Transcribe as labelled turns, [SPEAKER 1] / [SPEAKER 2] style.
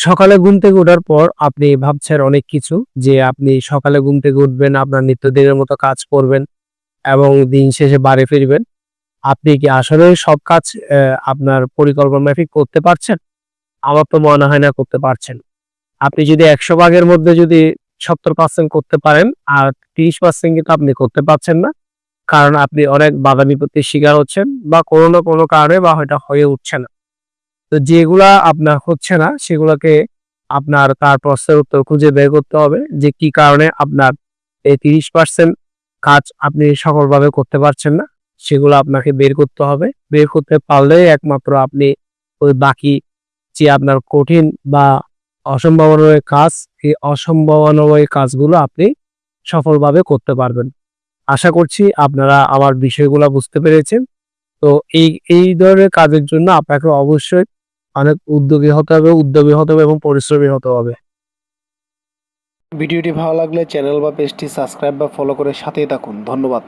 [SPEAKER 1] সকালে ঘুম থেকে ওঠার পর আপনি ভাবছেন অনেক কিছু যে আপনি সকালে ঘুম থেকে উঠবেন, আপনার নিত্যদিনের মতো কাজ করবেন এবং দিন শেষে বাড়ি ফিরবেন। আপনি কি আসলে সব কাজ আপনার পরিকল্পনা মাফিক করতে পারছেন? আমার তো মনে হয় না করতে পারছেন। আপনি যদি ১০০ ভাগের মধ্যে যদি ৭০% করতে পারেন, আর ৩০% কিন্তু আপনি করতে পারছেন না। কারণ আপনি অনেক বাধা বিপত্তির শিকার হচ্ছেন বা কোনো না কোনো কারণে বা হয়তো হয়ে উঠছে না। তো যেগুলা আপনার হচ্ছে না সেগুলাকে আপনার তার প্রশ্নের উত্তর খুঁজে বের করতে হবে যে কি কারণে আপনার এই ৩০% কাজ আপনি সফলভাবে করতে পারছেন না। সেগুলো আপনাকে বের করতে হবে। বের করতে পারলেই একমাত্র আপনি ওই বাকি যে আপনার কঠিন বা অসম্ভাবনীয় কাজ, এই অসম্ভাবনীয় কাজগুলো আপনি সফলভাবে করতে পারবেন। আশা করছি আপনারা আমার বিষয়গুলা বুঝতে পেরেছেন। তো এই ধরনের কাজের জন্য আপনাকে অবশ্যই অনেক উদ্যোগী হতে হবে এবং পরিশ্রমী হতে হবে।
[SPEAKER 2] ভিডিওটি ভালো লাগলে চ্যানেল বা পেজটি সাবস্ক্রাইব বা ফলো করে সাথেই থাকুন। ধন্যবাদ।